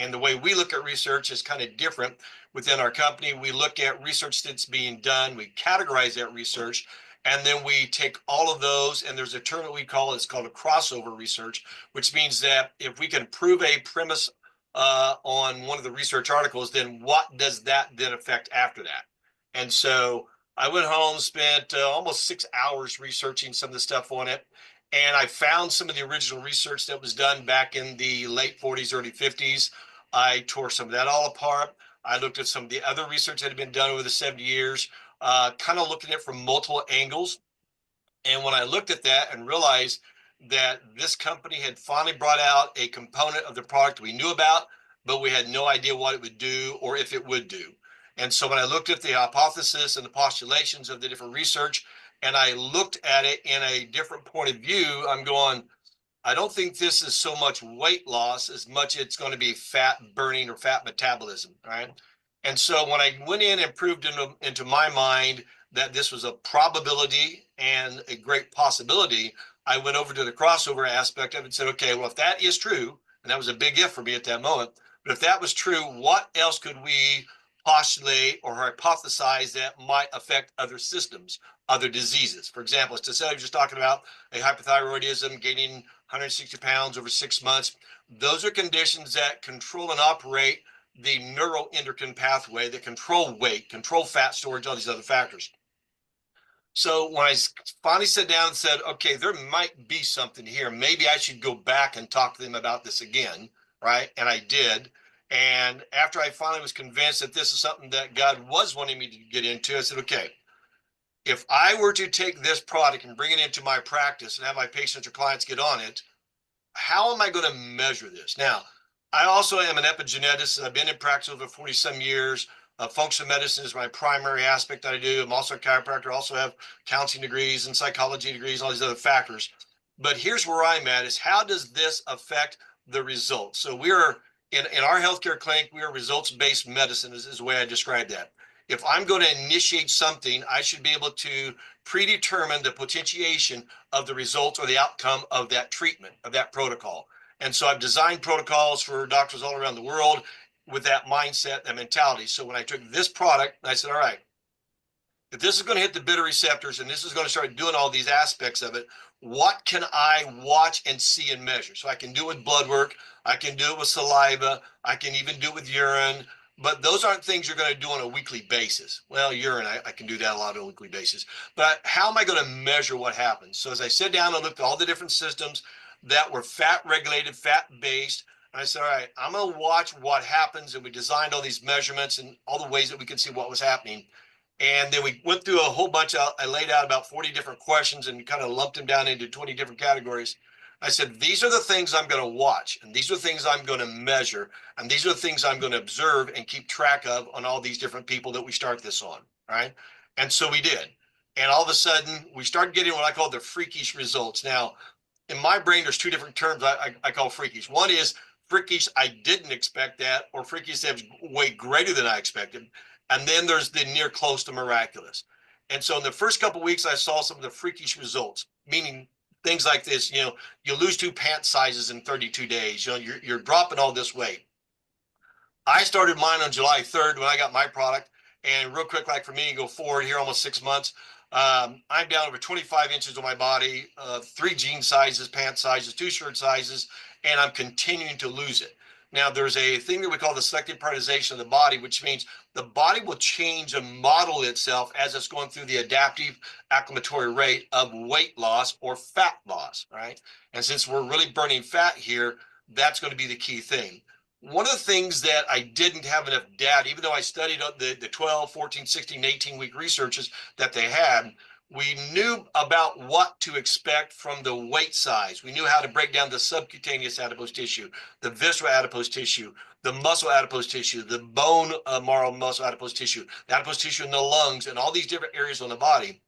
And the way we look at research is kind of different within our company. We look at research that's being done, we categorize that research, and then we take all of those, and there's a term that we call, it's called a crossover research, which means that if we can prove a premise on one of the research articles, then what does that then affect after that? And so I went home, spent almost 6 hours researching some of the stuff on it. And I found some of the original research that was done back in the late 40s, early 50s. I tore some of that all apart. I looked at some of the other research that had been done over the 70 years, kind of looking at it from multiple angles. And when I looked at that and realized that this company had finally brought out a component of the product we knew about, but we had no idea what it would do or if it would do. And so when I looked at the hypothesis and the postulations of the different research, and I looked at it in a different point of view, I'm going, I don't think this is so much weight loss as much it's going to be fat burning or fat metabolism, right? And so when I went in and proved into my mind that this was a probability and a great possibility, I went over to the crossover aspect of it and said, okay, well, if that is true, and that was a big if for me at that moment, but if that was true, what else could we postulate or hypothesize that might affect other systems, other diseases? For example, as Tasselli was just talking about a hypothyroidism, gaining 160 pounds over 6 months. Those are conditions that control and operate the neuroendocrine pathway that control weight, control fat storage, all these other factors. So when I finally sat down and said, okay, there might be something here, maybe I should go back and talk to them about this again, right? And I did. And after I finally was convinced that this is something that God was wanting me to get into, I said, okay, if I were to take this product and bring it into my practice and have my patients or clients get on it, how am I going to measure this? Now, I also am an epigeneticist. I've been in practice over 40 some years. Functional medicine is my primary aspect that I do. I'm also a chiropractor, also have counseling degrees and psychology degrees, all these other factors. But here's where I'm at is how does this affect the results? So we are in our healthcare clinic, we are results-based medicine is the way I describe that. If I'm going to initiate something, I should be able to predetermine the potentiation of the results or the outcome of that treatment, of that protocol. And so I've designed protocols for doctors all around the world with that mindset, that mentality. So when I took this product, I said, all right, if this is going to hit the beta receptors and this is going to start doing all these aspects of it, what can I watch and see and measure? So I can do it with blood work, I can do it with saliva, I can even do it with urine, but those aren't things you're going to do on a weekly basis. Well, urine, I can do that a lot on a weekly basis, but how am I going to measure what happens? So as I sit down and looked at all the different systems that were fat regulated, fat based, and I said, all right, I'm going to watch what happens. And we designed all these measurements and all the ways that we could see what was happening. And then we went through a whole bunch of, I laid out about 40 different questions and kind of lumped them down into 20 different categories. I said, these are the things I'm going to watch, and these are the things I'm going to measure, and these are the things I'm going to observe and keep track of on all these different people that we start this on, right? And so we did. And all of a sudden, we started getting what I call the freakish results. Now, in my brain, there's two different terms I call freakish. One is freakish, I didn't expect that, or freakish that was way greater than I expected. And then there's the near close to miraculous. And so in the first couple of weeks, I saw some of the freakish results, meaning things like this, you lose 2 pant sizes in 32 days, you're dropping all this weight. I started mine on July 3rd when I got my product. And real quick, like for me, go forward here almost 6 months. I'm down over 25 inches on my body, 3 jean sizes, pant sizes, 2 shirt sizes, and I'm continuing to lose it. Now, there's a thing that we call the selective prioritization of the body, which means the body will change and model itself as it's going through the adaptive acclimatory rate of weight loss or fat loss, right? And since we're really burning fat here, that's going to be the key thing. One of the things that I didn't have enough data, even though I studied the 12, 14, 16, 18-week researches that they had, we knew about what to expect from the weight size. We knew how to break down the subcutaneous adipose tissue, the visceral adipose tissue, the muscle adipose tissue, the bone marrow muscle adipose tissue, the adipose tissue in the lungs, and all these different areas on the body.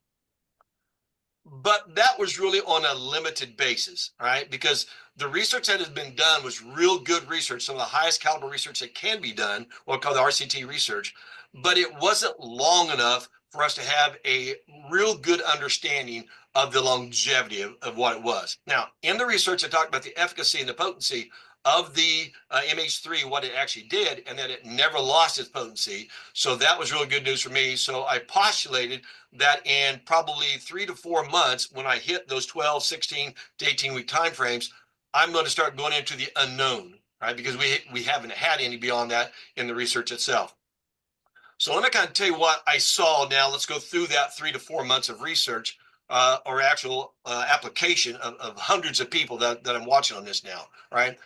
But that was really on a limited basis, right? Because the research that has been done was real good research, some of the highest caliber research that can be done, what we call the RCT research, but it wasn't long enough for us to have a real good understanding of the longevity of what it was. Now, in the research, I talked about the efficacy and the potency of the MH3, what it actually did, and that it never lost its potency. So that was really good news for me. So I postulated that in probably 3 to 4 months, when I hit those 12, 16 to 18 week timeframes, I'm going to start going into the unknown, right? Because we haven't had any beyond that in the research itself. So let me kind of tell you what I saw. Now let's go through that 3 to 4 months of research or actual application of hundreds of people that I'm watching on this now, right?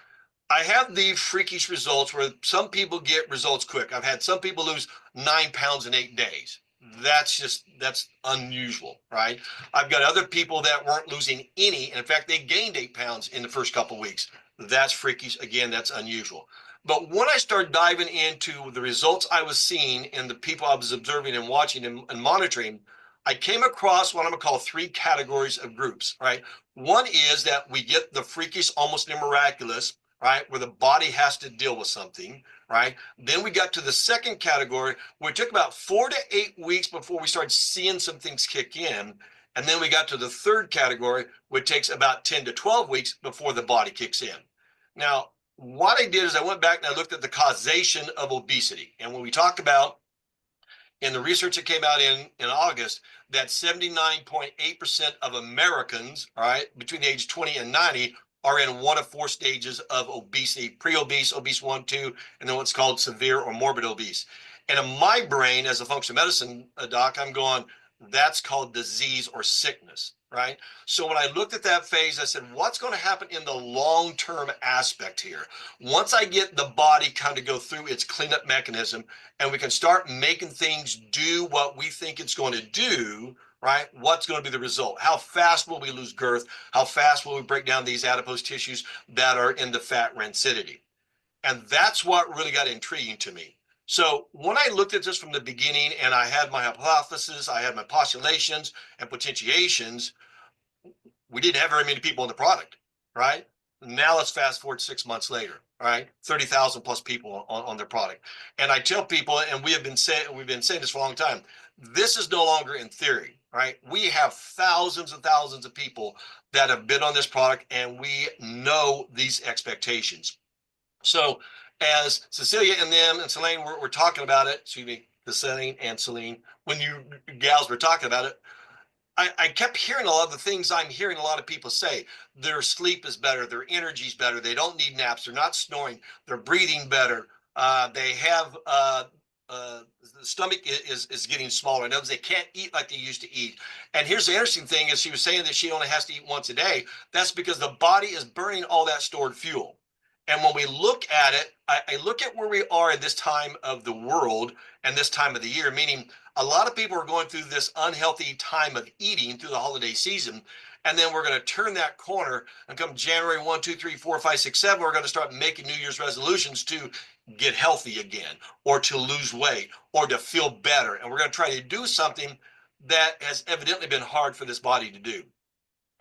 I have the freakish results where some people get results quick. I've had some people lose 9 pounds in 8 days. That's unusual, right? I've got other people that weren't losing any. And in fact, they gained 8 pounds in the first couple of weeks. That's freakish. Again, that's unusual. But when I started diving into the results I was seeing and the people I was observing and watching and monitoring, I came across what I'm going to call 3 categories of groups, right? One is that we get the freakish, almost miraculous, right, where the body has to deal with something, right? Then we got to the second category, where it took about 4 to 8 weeks before we started seeing some things kick in. And then we got to the third category, which takes about 10 to 12 weeks before the body kicks in. Now, what I did is I went back and I looked at the causation of obesity. And when we talked about in the research that came out in August, that 79.8% of Americans, all right, between the age of 20 and 90 are in one of 4 stages of obesity: pre-obese, obese 1, 2, and then what's called severe or morbid obese. And in my brain, as a functional medicine doc, I'm going, that's called disease or sickness, right? So when I looked at that phase, I said, what's going to happen in the long-term aspect here? Once I get the body kind of go through its cleanup mechanism and we can start making things do what we think it's going to do, right? What's going to be the result? How fast will we lose girth? How fast will we break down these adipose tissues that are in the fat rancidity? And that's what really got intriguing to me. So when I looked at this from the beginning and I had my hypothesis, I had my postulations and potentiations, we didn't have very many people in the product, right? Now let's fast forward 6 months later, right? 30,000 plus people on their product. And I tell people, and we've been saying this for a long time, this is no longer in theory, right? We have thousands and thousands of people that have been on this product, and we know these expectations. So as Cecilia and them and Celine were talking about it, excuse me, Celine and Celine, when you gals were talking about it, I kept hearing a lot of the things I'm hearing a lot of people say. Their sleep is better, their energy's better, they don't need naps, they're not snoring, they're breathing better, they have the stomach is getting smaller. In other words, they can't eat like they used to eat. And here's the interesting thing: is she was saying that she only has to eat once a day. That's because the body is burning all that stored fuel. And when we look at it, I look at where we are at this time of the world and this time of the year, meaning a lot of people are going through this unhealthy time of eating through the holiday season. And then we're going to turn that corner and come January 1, 2, 3, 4, 5, 6, 7, we're going to start making New Year's resolutions to get healthy again, or to lose weight, or to feel better. And we're going to try to do something that has evidently been hard for this body to do.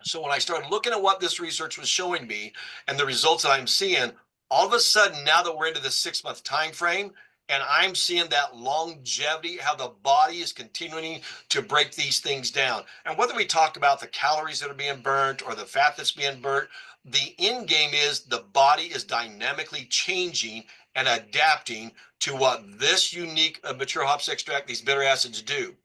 So when I started looking at what this research was showing me and the results that I'm seeing, all of a sudden, now that we're into the 6-month time frame, and I'm seeing that longevity, how the body is continuing to break these things down. And whether we talk about the calories that are being burnt or the fat that's being burnt, the end game is the body is dynamically changing and adapting to what this unique mature hops extract, these bitter acids, do.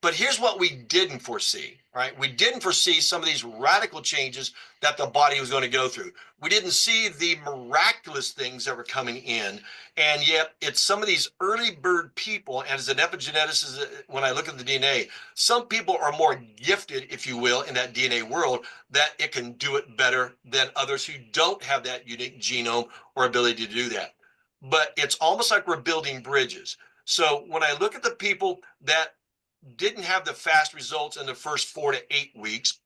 But here's what we didn't foresee, right? We didn't foresee some of these radical changes that the body was going to go through. We didn't see the miraculous things that were coming in. And yet it's some of these early bird people, and as an epigeneticist, when I look at the DNA, some people are more gifted, if you will, in that DNA world, that it can do it better than others who don't have that unique genome or ability to do that. But it's almost like we're building bridges. So when I look at the people that didn't have the fast results in the first 4 to 8 weeks,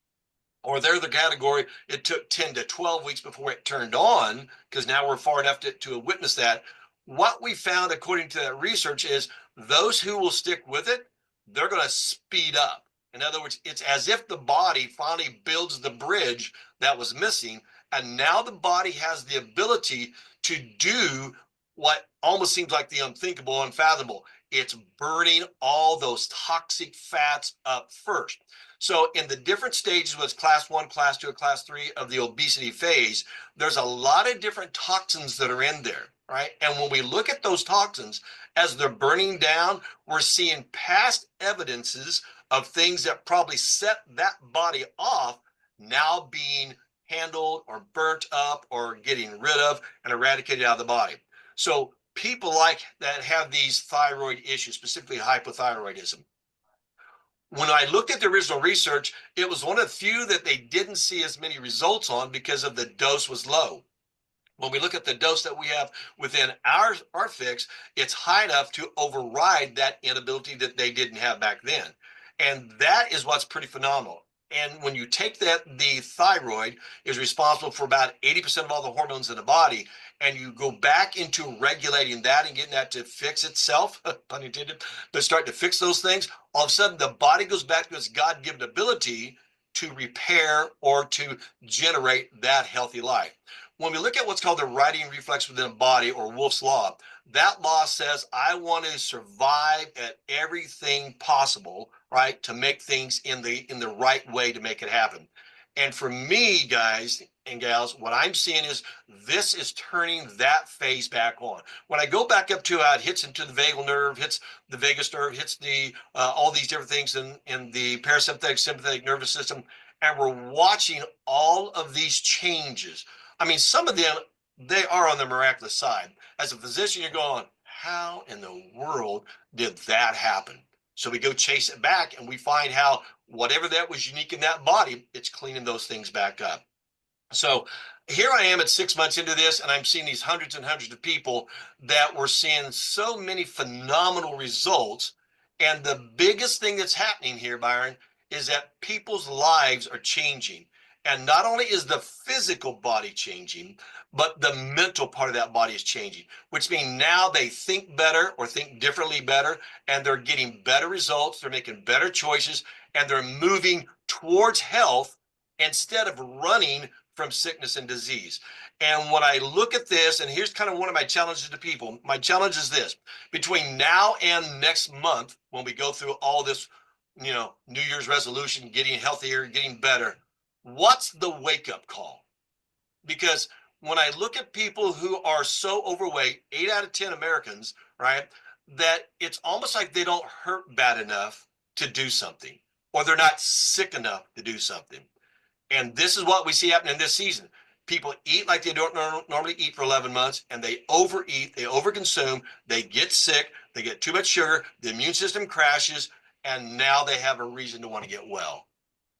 or they're the category it took 10 to 12 weeks before it turned on, because now we're far enough to witness that. What we found, according to that research, is those who will stick with it, they're going to speed up. In other words, it's as if the body finally builds the bridge that was missing, and now the body has the ability to do what almost seems like the unthinkable, unfathomable. it's burning all those toxic fats up first. So in the different stages, what's class 1, class 2, or class 3 of the obesity phase, there's a lot of different toxins that are in there, right? And when we look at those toxins, as they're burning down, we're seeing past evidences of things that probably set that body off now being handled or burnt up or getting rid of and eradicated out of the body. So people like that have these thyroid issues, specifically hypothyroidism. When I looked at the original research, it was one of the few that they didn't see as many results on because of the dose was low. When we look at the dose that we have within our pHix, it's high enough to override that inability that they didn't have back then. And that is what's pretty phenomenal. And when you take that, the thyroid is responsible for about 80% of all the hormones in the body, and you go back into regulating that and getting that to fix itself, pun intended, but start to fix those things, all of a sudden the body goes back to its God-given ability to repair or to generate that healthy life. When we look at what's called the righting reflex within the body, or Wolff's Law, that law says I want to survive at everything possible, right, to make things in the right way to make it happen. And for me, guys and gals, what I'm seeing is this is turning that phase back on. When I go back up to how it hits into the vagal nerve, hits the vagus nerve, hits the all these different things in the parasympathetic, sympathetic nervous system, and we're watching all of these changes. I mean, some of them, they are on the miraculous side. As a physician, you're going, how in the world did that happen? So we go chase it back and we find how whatever that was unique in that body, it's cleaning those things back up. So here I am at 6 months into this, and I'm seeing these hundreds and hundreds of people that were seeing so many phenomenal results. And the biggest thing that's happening here, Byron, is that people's lives are changing. And not only is the physical body changing, but the mental part of that body is changing, which means now they think better or think differently better, and they're getting better results. They're making better choices, and they're moving towards health instead of running from sickness and disease. And when I look at this, and here's kind of one of my challenges to people, my challenge is this: between now and next month, when we go through all this, New Year's resolution, getting healthier, getting better, what's the wake-up call? Because when I look at people who are so overweight, 8 out of 10 Americans, right, that it's almost like they don't hurt bad enough to do something, or they're not sick enough to do something. And this is what we see happening this season. People eat like they don't normally eat for 11 months, and they overeat, they overconsume, they get sick, they get too much sugar, the immune system crashes, and now they have a reason to want to get well.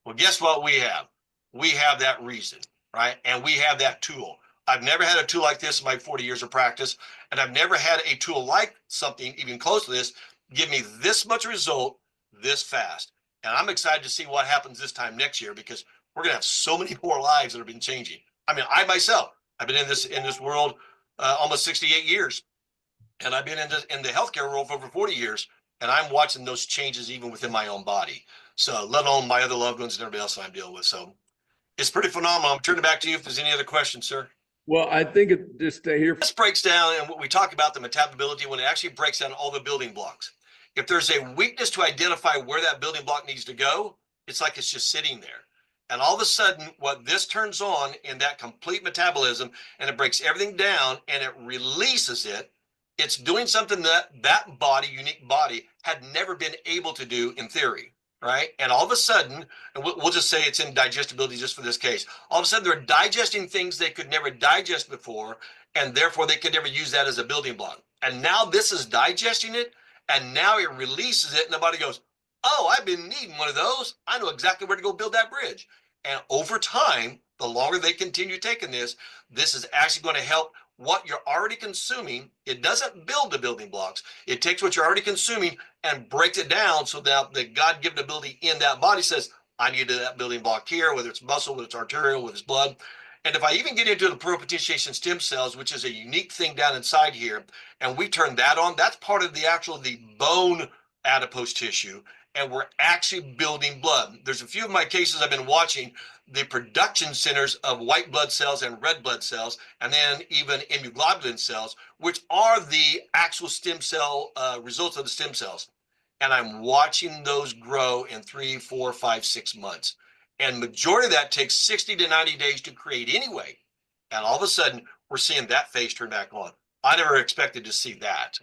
Well, guess what we have? We have that reason, right? And we have that tool. I've never had a tool like this in my 40 years of practice, and I've never had a tool like something even close to this give me this much result this fast. And I'm excited to see what happens this time next year, because we're going to have so many more lives that have been changing. I mean, I myself, I've been in this world almost 68 years, and I've been in the healthcare world for over 40 years, and I'm watching those changes even within my own body. So let alone my other loved ones and everybody else I'm dealing with. So it's pretty phenomenal. I'm turning it back to you if there's any other questions, sir. Well, I think it just here. This breaks down, and what we talk about the metabolity, when it actually breaks down all the building blocks. If there's a weakness to identify where that building block needs to go, it's like it's just sitting there. And all of a sudden, what this turns on in that complete metabolism, and it breaks everything down and it releases it, it's doing something that that body, unique body, had never been able to do in theory. Right? And all of a sudden, and we'll just say it's in digestibility just for this case, all of a sudden they're digesting things they could never digest before, and therefore they could never use that as a building block. And now this is digesting it, and now it releases it, and the body goes, oh, I've been needing one of those. I know exactly where to go build that bridge. And over time, the longer they continue taking this is actually going to help what you're already consuming. It doesn't build the building blocks. It takes what you're already consuming and breaks it down so that the God-given ability in that body says, I need that building block here, whether it's muscle, whether it's arterial, whether it's blood. And if I even get into the propitiation stem cells, which is a unique thing down inside here, and we turn that on, that's part of the bone adipose tissue. and we're actually building blood. There's a few of my cases I've been watching the production centers of white blood cells and red blood cells, and then even immunoglobulin cells, which are the actual stem cell results of the stem cells. And I'm watching those grow in 3, 4, 5, 6 months. And majority of that takes 60 to 90 days to create anyway. And all of a sudden, we're seeing that phase turn back on. I never expected to see that.